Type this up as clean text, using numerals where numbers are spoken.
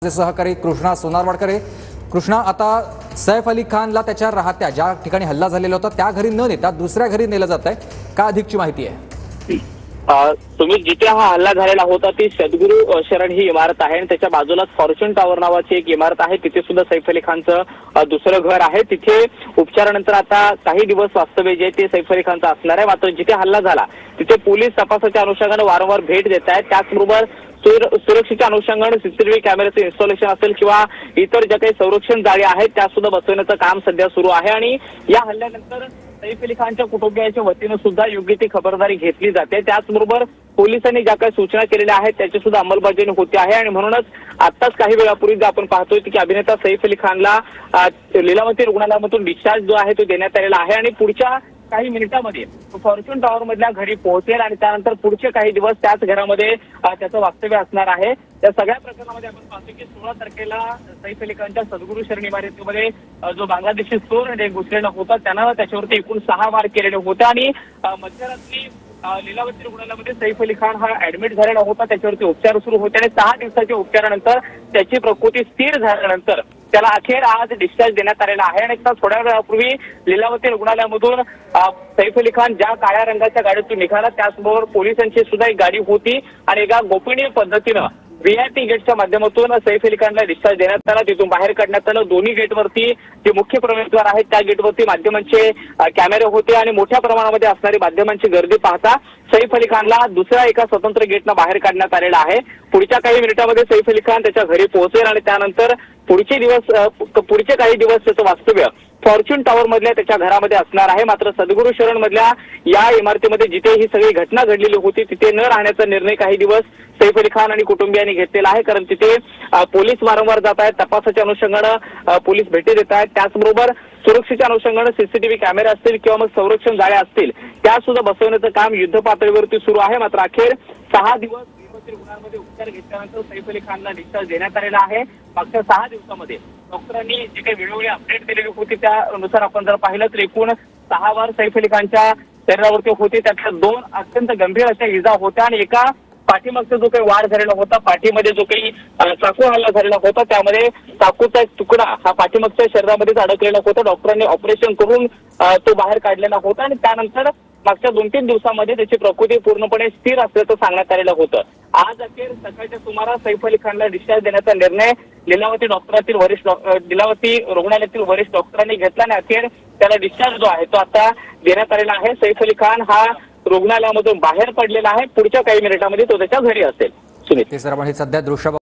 सहकारी कृष्णा सोनारवाडकर आहे। कृष्णा, आता सैफ अली खानला त्याच्या राहत्या ज्या ठिकाणी हल्ला झालेला होता त्या घरी न नेता दुसऱ्या घरी नेलं जात आहे का? अधिकची माहिती आहे? तुम्ही जिथे हा हल्ला झालेला होता ती सद्गुरू शरण ही इमारत आहे आणि त्याच्या बाजूलाच फॉर्च्यून टॉवर नावाची एक इमारत आहे। तिथे सुद्धा सैफ अली खानचं दुसरं घर आहे। तिथे उपचारानंतर आता काही दिवस वास्तव्य जे ते सैफ अली खानचं असणार आहे। मात्र जिथे हल्ला झाला तिथे पोलीस तपासाच्या अनुषंगाने वारंवार भेट देत आहेत। त्याचबरोबर सुरक्षेच्या अनुषंगाने सीसीटीव्ही कॅमेऱ्याचं इन्स्टॉलेशन असेल किंवा इतर ज्या काही संरक्षण जाळी आहेत त्या सुद्धा बसवण्याचं काम सध्या सुरू आहे। आणि या हल्ल्यानंतर सैफ अली खानच्या कुटुंबियांच्या वतीनं सुद्धा योग्य ती खबरदारी घेतली जाते। त्याचबरोबर पोलिसांनी ज्या काही सूचना केलेल्या आहेत त्याची सुद्धा अंमलबजावणी होते आहे। आणि म्हणूनच आताच काही वेळापूर्वी आपण पाहतोय की अभिनेता सैफ अली खानला लीलावती रुग्णालयामधून डिस्चार्ज जो आहे तो देण्यात आलेला आहे आणि पुढच्या काही मिनिटांमध्ये फॉर्च्यून टॉवर मधल्या घरी पोहोचेल आणि त्यानंतर पुढचे काही दिवस त्याच घरामध्ये त्याचं वास्तव्य असणार आहे। या सगळ्या प्रकरणामध्ये आपण पाहतो की 16 तारखेला सैफ अली खानच्या सद्गुरू शरण इमारतीमध्ये जो बांगलादेशी चोर घुसलेला होता त्यानं त्याच्यावरती एकूण 6 वार केलेले होते आणि मध्यरात्री लीलावती रुग्णालयामध्ये सैफ अली खान हा ऍडमिट झालेला होता। त्याच्यावरती उपचार सुरू होते आणि 6 दिवसाच्या उपचारानंतर त्याची प्रकृती स्थिर झाल्यानंतर त्याला अखेर आज डिस्चार्ज देण्यात आलेला आहे। आणि थोड्या वेळापूर्वी लीलावती रुग्णालयामधून सैफ अली खान ज्या काळ्या रंगाच्या गाडीतून निघाला त्याचबरोबर पोलिसांची सुद्धा एक गाडी होती आणि एका गोपनीय पद्धतीनं व्हीआयपी गेटच्या माध्यमातून सैफ अली खानला डिस्चार्ज देण्यात आला। तिथून बाहेर काढण्यात आलं। दोन्ही गेटवरती जे मुख्य प्रवेशद्वार आहेत त्या गेटवरती माध्यमांचे कॅमेरे होते आणि मोठ्या प्रमाणामध्ये असणारी माध्यमांची गर्दी पाहता सैफ अली खानला दुसऱ्या एका स्वतंत्र गेटनं बाहेर काढण्यात आलेला आहे। पुढच्या काही मिनिटांमध्ये सैफ अली खान त्याच्या घरी पोहोचेल आणि त्यानंतर पुढचे काही दिवस त्याचं वास्तव्य फॉर्च्यून टॉवर मधल्या त्याच्या घरामध्ये असणार आहे। मात्र सद्गुरू शरण मधल्या या इमारतीमध्ये जिथे ही सगळी घटना घडलेली होती तिथे न राहण्याचा निर्णय काही दिवस सैफ अली खान आणि कुटुंबियांनी घेतलेला आहे। कारण तिथे पोलीस वारंवार जात आहेत, तपासाच्या अनुषंगानं पोलीस भेटी देत आहेत। त्याचबरोबर सुरक्षेच्या अनुषंगानं सीसीटीव्ही कॅमेरे असतील किंवा मग संरक्षण जाळ्या असतील त्या सुद्धा बसवण्याचं काम युद्ध पातळीवरती सुरू आहे। मात्र अखेर 6 दिवस रुग्णालयामध्ये उपचार घेतल्यानंतर सैफ अली खानला डिस्चार्ज देण्यात आलेला आहे। मागच्या 6 दिवसामध्ये डॉक्टरांनी जे काही वेळोवेळी अपडेट दिलेली होती त्यानुसार आपण जर पाहिलं तर एकूण 6 वार सैफ अली खानच्या शरीरावरती होते। त्यातल्या 2 अत्यंत गंभीर अशा इजा होत्या आणि एका पाठीमागचा जो काही वार झालेला होता, पाठीमध्ये जो काही चाकू हल्ला झालेला होता त्यामध्ये चाकूचा एक तुकडा हा पाठीमागच्या शरीरामध्येच अडकलेला होता। डॉक्टरांनी ऑपरेशन करून तो बाहेर काढलेला होता आणि त्यानंतर मागच्या 2-3 दिवसांमध्ये त्याची प्रकृती पूर्णपणे स्थिर असल्याचं सांगण्यात आलेलं होतं। आज अखेर सकाळच्या सुमारास सैफ अली खानला डिस्चार्ज देण्याचा निर्णय लीलावती रुग्णालयातील वरिष्ठ डॉक्टरांनी घेतला आणि अखेर त्याला डिस्चार्ज जो आहे तो आता देण्यात आलेला आहे। सैफ अली खान हा रुग्णालयामधून बाहेर पडलेला आहे। पुढच्या काही मिनिटांमध्ये तो त्याच्या घरी असेल। सुनील, सर, आपण हे सध्या दृश्य